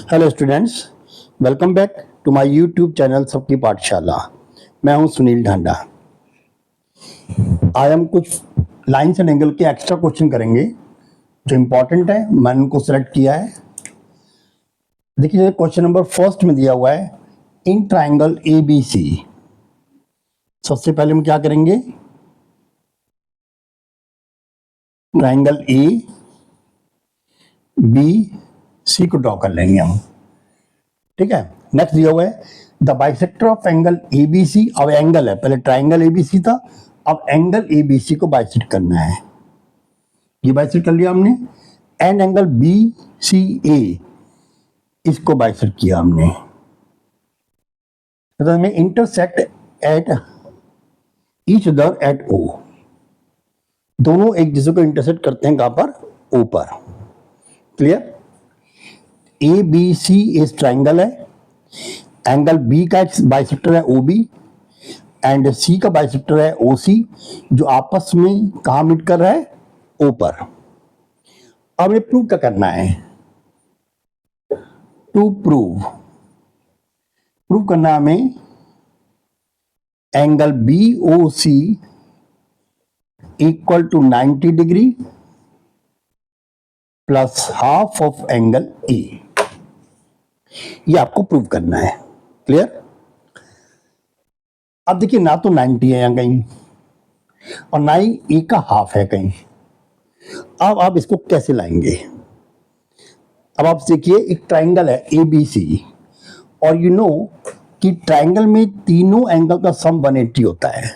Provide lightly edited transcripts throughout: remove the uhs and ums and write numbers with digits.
Hello students, welcome back to my YouTube channel सबकी पाठशाला। मैं हूं सुनील ढांडा। आज हम कुछ लाइन्स एंड एंगल के एक्स्ट्रा क्वेश्चन करेंगे जो इंपॉर्टेंट है। मैंने उनको सेलेक्ट किया है। देखिए, क्वेश्चन नंबर फर्स्ट में दिया हुआ है इन ट्राइंगल ए बी सी। सबसे पहले हम क्या करेंगे, ट्राइंगल ए बी सी को ड्रॉ कर लेंगे हम। ठीक है। नेक्स्ट दिया हुआ है the bisector of angle A B C. अब एंगल है, पहले ट्राइंगल ए बी सी था, अब एंगल ए बी सी को बाइसेक्ट करना है। ये बाइसेक्ट कर लिया हमने। And angle B C A, इसको बाइसेक्ट किया हमने। तो हमें intersect at each other at O. दोनों एक दूसरे को इंटरसेक्ट करते हैं कहां पर? ओ पर। क्लियर? ए बी सी इस ट्राइंगल है, एंगल बी का बाइसेक्टर है ओ बी, एंड सी का बाइसेक्टर है ओ सी, जो आपस में कहां मीट कर रहा है? ओ पर। अब ये प्रूव क्या करना है? टू प्रूव करना है हमें angle B O C equal to 90 degree plus half of angle A. ये आपको प्रूव करना है। क्लियर? अब देखिए, ना तो 90 है यहां कहीं और ना ही ए का हाफ है कहीं। अब आप इसको कैसे लाएंगे? अब आप देखिए, एक ट्राइंगल है ए बी सी, और यू नो कि ट्राइंगल में तीनों एंगल का सम 180 होता है।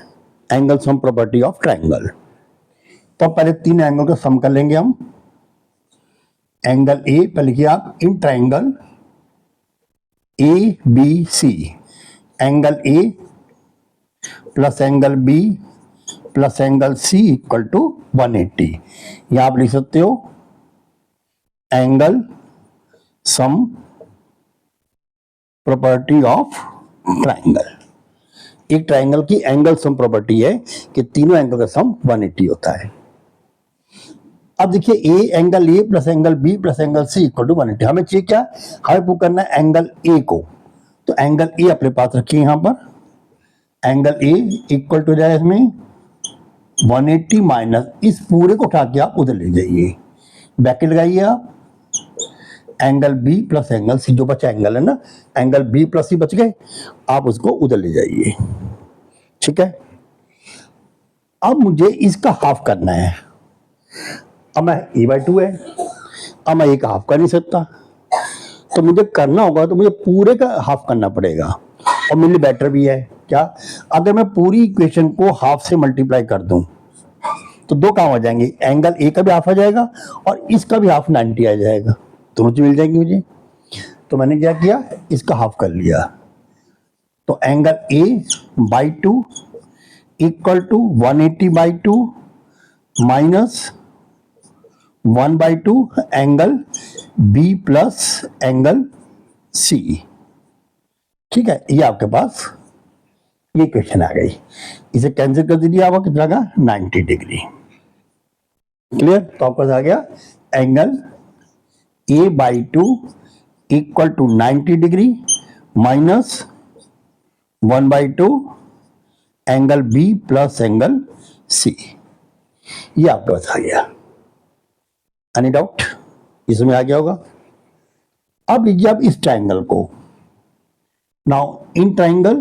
Angle sum property of triangle. तो पहले तीन एंगल का सम कर लेंगे हम। एंगल ए पहले लिखिए आप, in triangle A B C, angle A plus angle B plus angle C equal to 180। यहां आप लिख सकते हो angle sum property of triangle. एक ट्राइंगल की एंगल सम प्रॉपर्टी है कि तीनों एंगल का सम 180 होता है। अब देखिए, A angle A plus angle B plus angle C equal to 180। हमें चाहिए क्या? हमें प्रूव करना है एंगल ए को। तो एंगल ए अपने पास रखिए यहां पर। एंगल ए इक्वल टू जाए इसमें 180 माइनस, इस पूरे को उठा के आप उधर ले जाइए, ब्रैकेट लगाइए आप। Angle B plus angle C, जो बचा एंगल है ना, एंगल बी प्लस सी बच गए, आप उसको उधर ले जाइए। ठीक है। अब मुझे इसका हाफ करना है। अब मैं ए बाई 2 है, अब मैं ए का हाफ कर नहीं सकता, तो मुझे करना होगा, तो मुझे पूरे का हाफ करना पड़ेगा। और मेरे लिए बेटर भी है क्या? अगर मैं पूरी इक्वेशन को हाफ से मल्टीप्लाई कर दूं तो दो काम हो जाएंगे, एंगल ए का भी हाफ आ जाएगा और इसका भी हाफ 90 आ जाएगा, दोनों चीज मिल जाएंगी मुझे। तो मैंने क्या किया, इसका हाफ कर लिया। तो angle A by 2 equal to 180 by 2 minus 1/2 angle B plus angle C. ठीक है, ये आपके पास ये क्वेश्चन आ गई। इसे कैंसिल कर दीजिए, आपका कितना का 90 डिग्री। क्लियर? तो आपके पास आ गया angle A by 2 equal to 90 degree minus 1/2 angle B plus angle C. ये आपके पास आ गया। Any doubt? इसमें आ गया होगा। अब लीजिए आप इस ट्राइंगल को। Now in triangle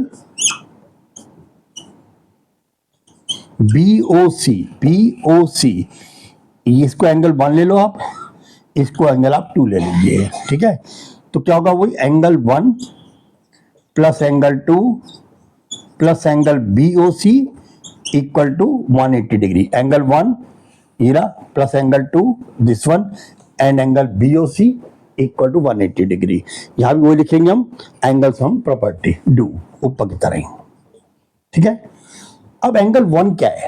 B O C, इसको एंगल 1 ले लो आप, इसको एंगल आप 2 ले लीजिए। ठीक है। तो क्या होगा, वही angle 1 plus angle 2 plus angle B O C equal to 180 degree. Angle 1 हीरा plus angle 2 this one, and angle B O C equal to 180 degree. यहां भी वही लिखेंगे हम, एंगल सम प्रॉपर्टी डू, ऊपर की तरह ही। ठीक है। अब एंगल 1 क्या है?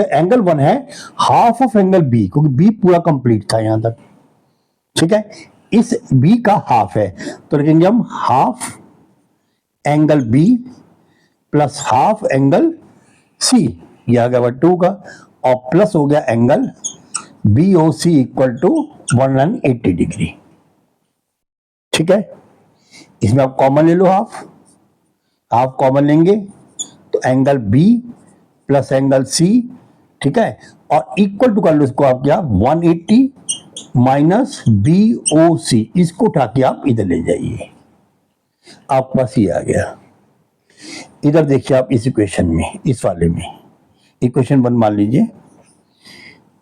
एंगल 1 है हाफ ऑफ एंगल बी, क्योंकि बी पूरा कंप्लीट था यहां तक। ठीक है। इस बी का हाफ है, तो लिखेंगे हम half angle B plus half angle C. यह आ गया 2 का, और प्लस हो गया angle B O C equal to 180 degree. ठीक है, इसमें आप कॉमन ले लो, हाफ हाफ कॉमन लेंगे तो angle B plus angle C, ठीक है, और इक्वल टू कर लो इसको आप क्या 180 माइनस बी ओ सी, इसको उठा के आप इधर ले जाइए, आपके पास ये आ गया। इधर देखिए आप इस इक्वेशन में, इस वाले में इक्वेशन 1 मान लीजिए,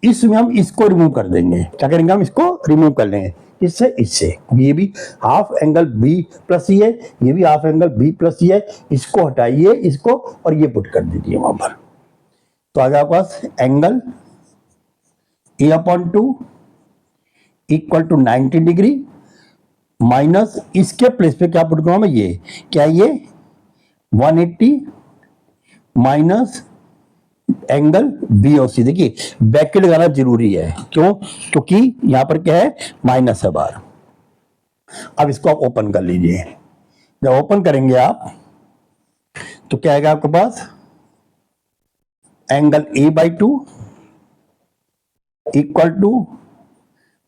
इसमें हम इसको रिमूव कर देंगे, क्या करेंगे हम इसको रिमूव कर लेंगे, इससे इससे, ये भी हाफ एंगल बी प्लस सी है, ये भी हाफ एंगल बी प्लस सी है, इसको हटाइए इसको और ये पुट कर दीजिए वहां पर, तो आ गया आपके पास angle A/2 equal to 90 degree minus इसके प्लेस पे क्या पुट करूंगा मैं, ये क्या, ये 180 माइनस एंगल बी और सी। देखिए ब्रैकेट लगाना जरूरी है, क्यों, क्योंकि यहां पर क्या है, माइनस है बार। अब इसको आप ओपन कर लीजिए, जब ओपन करेंगे आप तो क्या आएगा आपके पास, angle A/2 equal to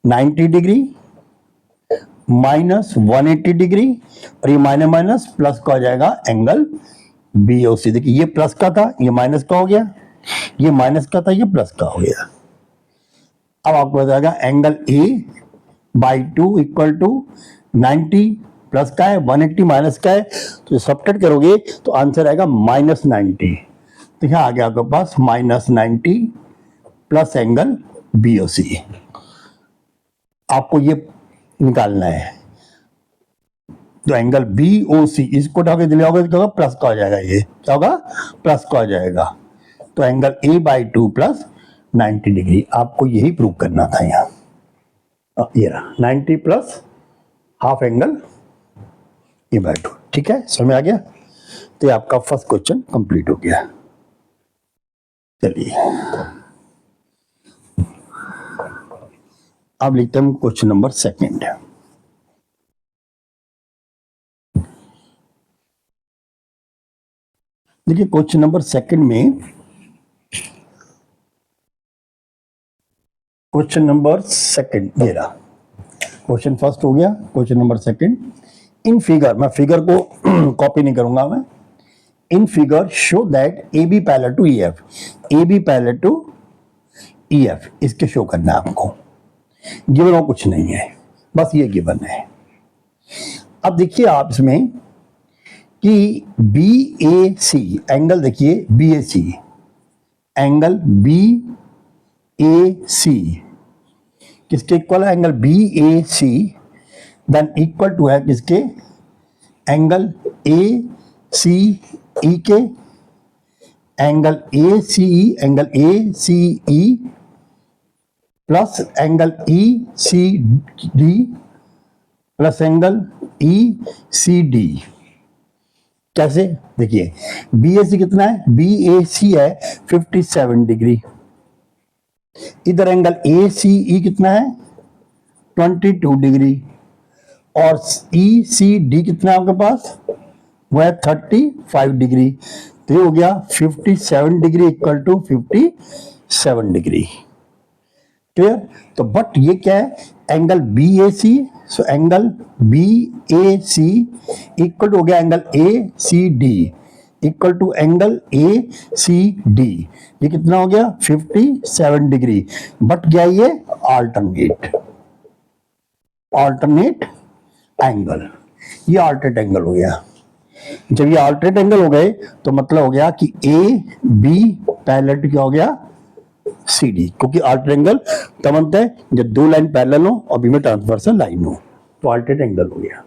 90 degree minus 180 degree, और ये माइनस माइनस प्लस का हो जाएगा एंगल बी और सी। देखिए ये प्लस का था, ये माइनस का हो गया, ये माइनस का था, ये प्लस का हो गया। अब आपको बताएगा angle A/2 equal to 90 plus का है, 180 माइनस का है, तो सब्ट्रैक्ट करोगे तो आंसर आएगा -90। तो यहां आ गया आपके पास -90 प्लस एंगल बी और सी, आपको ये निकालना है। तो एंगल बी ओ सी इसको उठा के दिलाओगे तो क्या होगा, प्लस का हो जाएगा, ये क्या होगा, प्लस का हो जाएगा। तो एंगल A/2 प्लस 90 डिग्री, आपको यही प्रूव करना था यहाँ, ये रहा 90 प्लस हाफ एंगल A/2, ठीक है, समझ में आ गया। तो ये आपका फर्स्ट क्वेश्चन कंप्लीट हो गया। चलिए अब लिखते हैं क्वेश्चन नंबर सेकंड। देखिए क्वेश्चन नंबर सेकंड में, क्वेश्चन नंबर सेकंड ये रहा, क्वेश्चन फर्स्ट हो गया, question number second. In figure, मैं फिगर को कॉपी नहीं करूंगा मैं, in figure show that A B parallel to E F, A B parallel to E F, इसके शो करना है आपको। गिवन और कुछ नहीं है, बस ये गिवन है। अब देखिए आप इसमें कि बी ए सी एंगल, देखिए B A C angle B A C किसके इक्वल है, angle B A C then equal to है किसके, एंगल ए सी ई के, angle A C E, angle A C E plus angle E C D plus angle E C D. कैसे, देखिए B A सी कितना है, B A सी है 57 degree, इधर angle A C ई कितना है 22 डिग्री, और ई सी डी कितना है आपके पास, वो है 35 डिग्री। तो ये हो गया 57 degree equal to 57 degree, clear. तो बट ये क्या है, angle B A C, so angle B A C equal to हो गया angle A C D equal to angle A C D, ये कितना हो गया 57 डिग्री। बट क्या ये अल्टरनेट, अल्टरनेट एंगल, ये अल्टरनेट एंगल हो गया। जब ये अल्टरनेट एंगल हो गए तो मतलब हो गया कि ए बी पैरेलल टू क्या हो गया सी डी, क्योंकि अल्टरनेट एंगल तब बनता है जब दो लाइन पैरेलल हो और बीच में ट्रांसवर्सल लाइन हो, तो अल्टरनेट एंगल हो गया,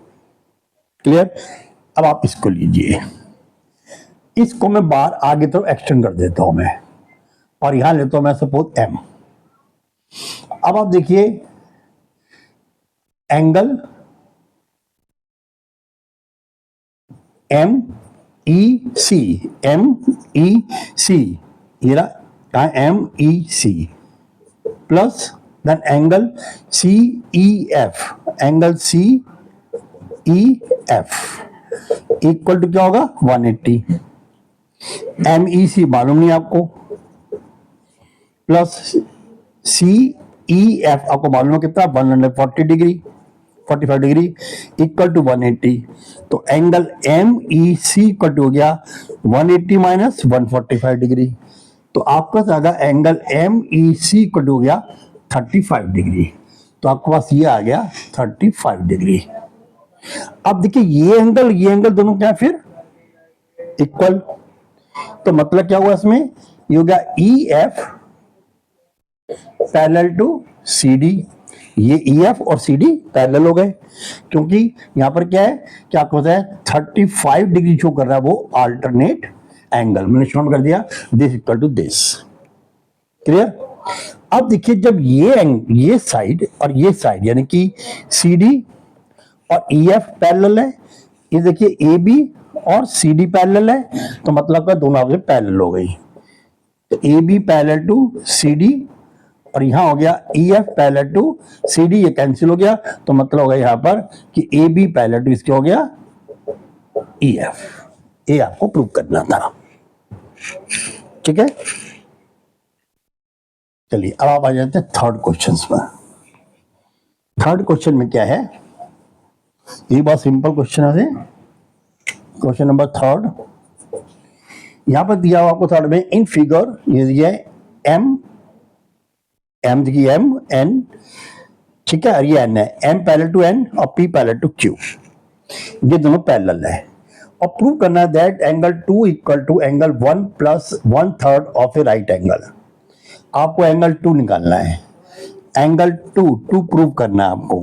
क्लियर। अब आप इसको लीजिए, इसको मैं बाहर आगे तरफ एक्सटेंड कर देता हूं मैं, और यहां लेता हूं मैं सपोज एम। अब आप देखिए angle M E C, M E C, ये रहा M E C plus then angle C E F, angle C E F equal to क्या होगा 180। एम ई सी मालूम नहीं आपको, प्लस सी ई एफ आपको मालूम है कितना 140 डिग्री, 45 डिग्री इक्वल टू 180, तो angle M E C equal to हो गया 180 माइनस 145 डिग्री, तो आपका ज्यादा angle M E C equal to हो गया 35 डिग्री, तो आपके पास ये आ गया 35 डिग्री। अब देखिए ये एंगल दोनों क्या है फिर इक्वल, तो मतलब क्या हुआ इसमें, ये हो गया E F parallel to C D, ये ई एफ और सी डी पैरेलल हो गए, क्योंकि यहां पर क्या है कि आपको पता है 35 डिग्री शो कर रहा है वो अल्टरनेट एंगल, मैंने शो कर दिया this equal to this, clear. अब देखिए जब ये साइड और ये साइड यानी कि सी डी और ई एफ पैरेलल है, ये देखिए ए बी और सी डी पैरेलल है, तो मतलब का दोनों आपस में पैरेलल हो गई, तो A B parallel to C D और यहां हो गया E F parallel to C D, ये कैंसिल हो गया, तो मतलब हो गया यहां पर कि ए बी पैरेलल टू इसके हो गया ई एफ, ये आपको प्रूव करना था, ठीक है। चलिए अब आप आ जाते हैं थर्ड क्वेश्चन पर। थर्ड क्वेश्चन में क्या है, ये बहुत सिंपल क्वेश्चन है, क्वेश्चन नंबर थर्ड। यहां पर दिया हुआ आपको थर्ड में इन फिगर ये दिया है एम देखिए एम एन, ठीक है, और ये एन है, एम पैरेलल टू एन और पी पैरेलल टू क्यू, ये दोनों पैरेलल है, और प्रूव करना है that angle 2 equal to angle 1 plus 1/3 of a right angle. आपको एंगल 2 निकालना है, एंगल 2 प्रूव करना है आपको,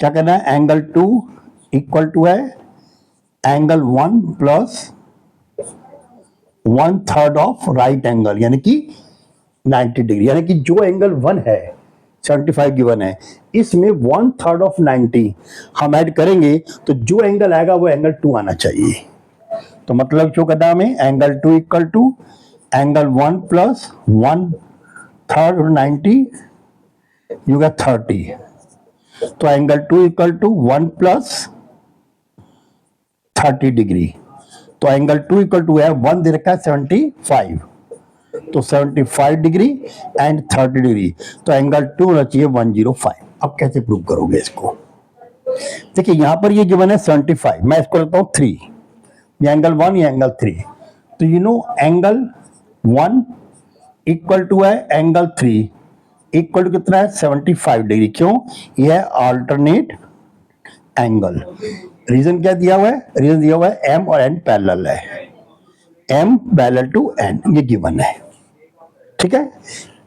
क्या करना है, एंगल 2 इक्वल टू है angle 1 plus 1/3 of right angle, यानी कि 90 डिग्री, यानी कि जो एंगल 1 है 75 गिवन है, इसमें 1/3 ऑफ 90 हम ऐड करेंगे, तो जो एंगल आएगा वो एंगल 2 आना चाहिए, तो मतलब जो करना हमें angle 2 equal to angle 1 plus 1/3 और 90 यू गेट 30, तो angle 2 equal to 1 plus 30 degree, तो एंगल 2 इक्वल टू है 1 दे रखा है 75, तो 75 डिग्री एंड 30 डिग्री, तो एंगल 2 होना चाहिए 105। अब कैसे प्रूव करोगे इसको, देखिए यहां पर ये गिवन है 75, मैं इसको लेता हूं 3, ये एंगल 1 ये एंगल 3, तो you know angle 1 equal to है एंगल 3 इक्वल टू कितना है 75 डिग्री, क्यों, ये है अल्टरनेट एंगल। रीजन क्या दिया हुआ है, रीजन दिया हुआ है एम और एन पैरेलल है, एम पैरेलल टू एन, ये गिवन है, ठीक है,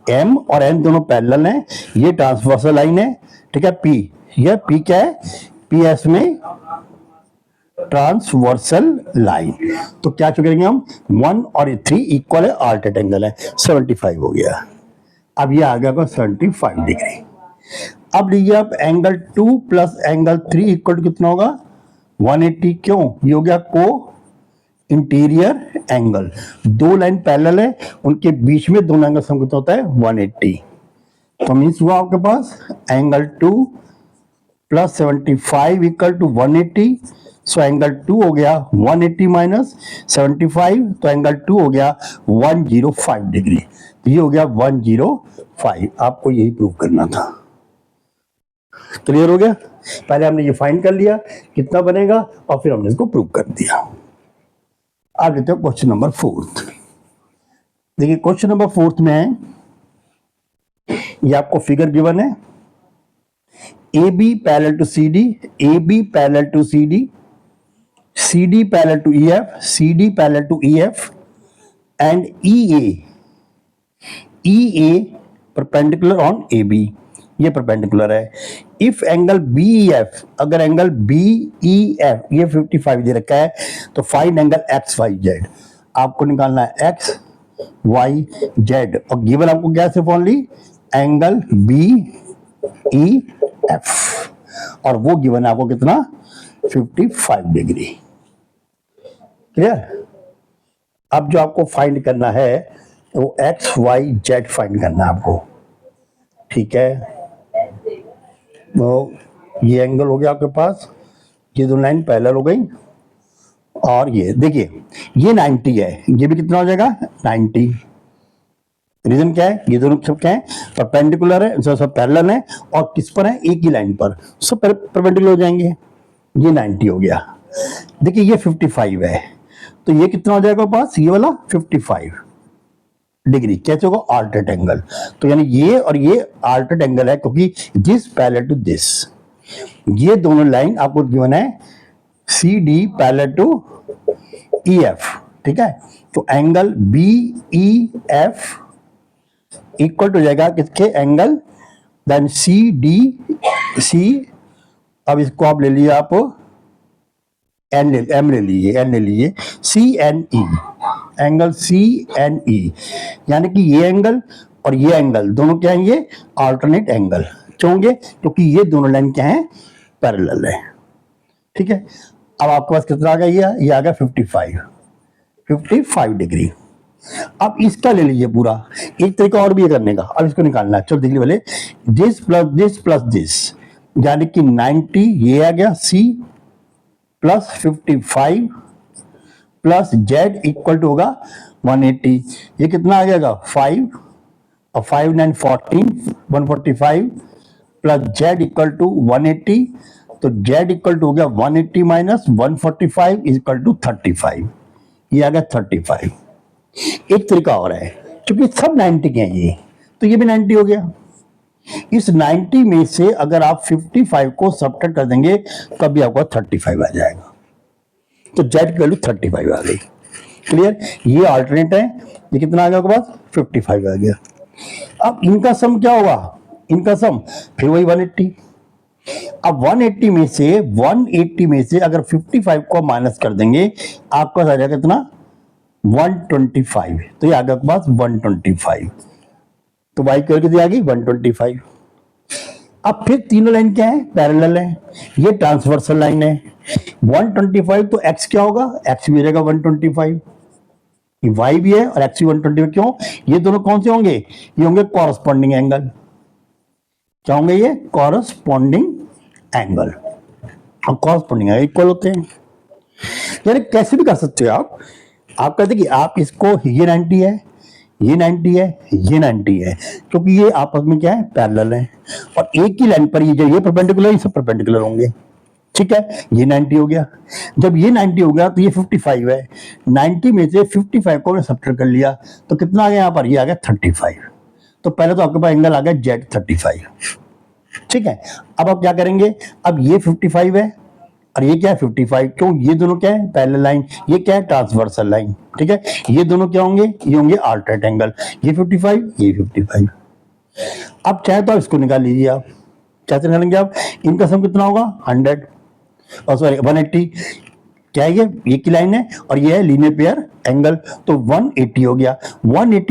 एम और एन दोनों पैरेलल हैं, ये ट्रांसवर्सल लाइन है, ठीक है, पी, ये पी क्या है, पी एस में ट्रांसवर्सल लाइन, तो क्या करेंगे हम 1 और 3 इक्वल है, अल्टरनेट एंगल है, 75 हो गया, अब ये आ गया 75 डिग्री। अब लीजिए आप angle 2 plus angle 3 equal to कितना होगा 180, क्यों, ये हो गया को इंटीरियर एंगल, दो लाइन पैरेलल है, उनके बीच में दोनों एंगल सम कितना होता है 180, तो मीन्स हुआ आपके पास angle 2 plus 75 equal to 180, so angle 2 हो गया 180 माइनस 75, तो एंगल 2 हो गया 105 डिग्री, तो ये हो गया 105, आपको यही प्रूव करना था, क्लियर हो गया। पहले हमने ये फाइंड कर लिया कितना बनेगा और फिर हमने इसको प्रूव कर दिया। अब लेते हैं क्वेश्चन नंबर 4। देखिए क्वेश्चन नंबर 4 में है, ये आपको फिगर गिवन है, A B parallel to C D, A B parallel to C D, C D parallel to E F, C D parallel to E F and E A perpendicular on A B, ये perpendicular है। If angle B E F, अगर angle B E F ये 55 दे रखा है, तो find angle X Y Z, आपको निकालना है एक्स वाई जेड, और गिवन आपको क्या सिर्फ only angle B E F, और वो गिवन है आपको कितना 55 डिग्री, क्लियर। अब जो आपको फाइंड करना है वो एक्स वाई जेड फाइंड करना है आपको, ठीक है। तो ये एंगल हो गया आपके पास, ये दो लाइन पैरेलल हो गई, और ये देखिए ये 90 है, ये भी कितना हो जाएगा 90, रीजन क्या है, ये दोनों सब क्या है, परपेंडिकुलर है, सब पैरेलल है, और किस पर है, एक ही लाइन पर, सब परपेंडिकुलर हो जाएंगे। ये 90 हो गया। देखिए ये 55 है, तो ये कितना हो जाएगा पास, ये वाला 55 डिग्री। कैसे होगा, आल्टर्नेट एंगल। तो यानी ये और ये आल्टर्नेट एंगल है, क्योंकि दिस पैरेलल टू दिस, ये दोनों लाइन आपको गिवन है C D parallel to E F, ठीक है। तो angle B E F equal to जाएगा किसके, angle then C D C, अब इसको आप ले लीजिए, आप एन ले लीजिए C N E, angle C N E, यानी कि ये एंगल और ये एंगल दोनों क्या है, ये अल्टरनेट एंगल क्यों होंगे, क्योंकि ये दोनों लाइन क्या है, पैरेलल है, ठीक है। अब आपके पास कितना आ गया, ये आ गया 55 डिग्री। अब इसका ले लीजिए पूरा, एक तरीका और भी है करने का, अब इसको निकालना है। चलो देख लीजिए पहले, दिस प्लस दिस, यानी कि 90, ये आ गया C plus 55 plus Z equal to होगा 180। ये कितना आ जाएगा 5, और 5 9 14 145 प्लस जेड इक्वल टू 180, तो जेड इक्वल टू हो गया 180 माइनस 145 इक्वल टू 35, ये आ गया 35। एक तरीका और है, क्योंकि सब 90 के हैं ये, तो ये भी 90 हो गया। इस 90 में से अगर आप 55 को सब्ट्रैक्ट कर देंगे तो अभी आपको 35 आ जाएगा, तो जेड की वैल्यू 35 आ गई। क्लियर, ये अल्टरनेट है, ये कितना आ गया आपके पास, 55 आ गया। अब इनका सम क्या होगा, इनका सम फिर वही 180। अब 180 में से अगर 55 को माइनस कर देंगे, आपका आ जाएगा कितना, 125, तो ये आ गया आपके पास 125, तो वाई की वैल्यू कितनी आ गई, 125। अब फिर तीनों लाइन क्या है, पैरेलल है, ये ट्रांसवर्सल लाइन है। 125 तो x क्या होगा, x भी रहेगा 125, ये y भी है और x भी 125, क्यों, ये दोनों कौन से होंगे, ये होंगे कॉरस्पॉन्डिंग एंगल। क्या होंगे ये, कॉरस्पॉन्डिंग एंगल, और कॉरस्पॉन्डिंग एंगल इक्वल होते हैं। यानी कैसे भी कर सकते हो आप कहते कि आप इसको, ये 90 है, ये 90 है, ये 90 है, क्योंकि ये आपस में क्या है, पैरेलल है, और एक ही लाइन पर ये जो ये परपेंडिकुलर, ये सब परपेंडिकुलर होंगे, ठीक है। ये 90 हो गया, जब ये 90 हो गया तो ये 55 है, 90 में से 55 को हमने सब्ट्रैक्ट कर लिया, तो कितना आ गया यहाँ पर, ये आ गया 35। तो पहले तो आपके पास एंगल आ गया जेड 35, ठीक है। अब आप क्या करेंगे, अब ये 55 है और ये क्या है 55, क्यों, ये दोनों क्या है, पैरेलल लाइन, ये क्या है, ट्रांसवर्सल लाइन, ठीक है। ये दोनों क्या होंगे, ये होंगे अल्टरनेट एंगल, ये 55, ये 55। अब चाहे तो आप इसको निकाल लीजिए, आप कैसे निकालेंगे, आप इनका सम कितना होगा 100, और सॉरी 180, क्या है, ये की लाइन है और ये है लीनियर पेयर एंगल, तो 180 हो गया। 180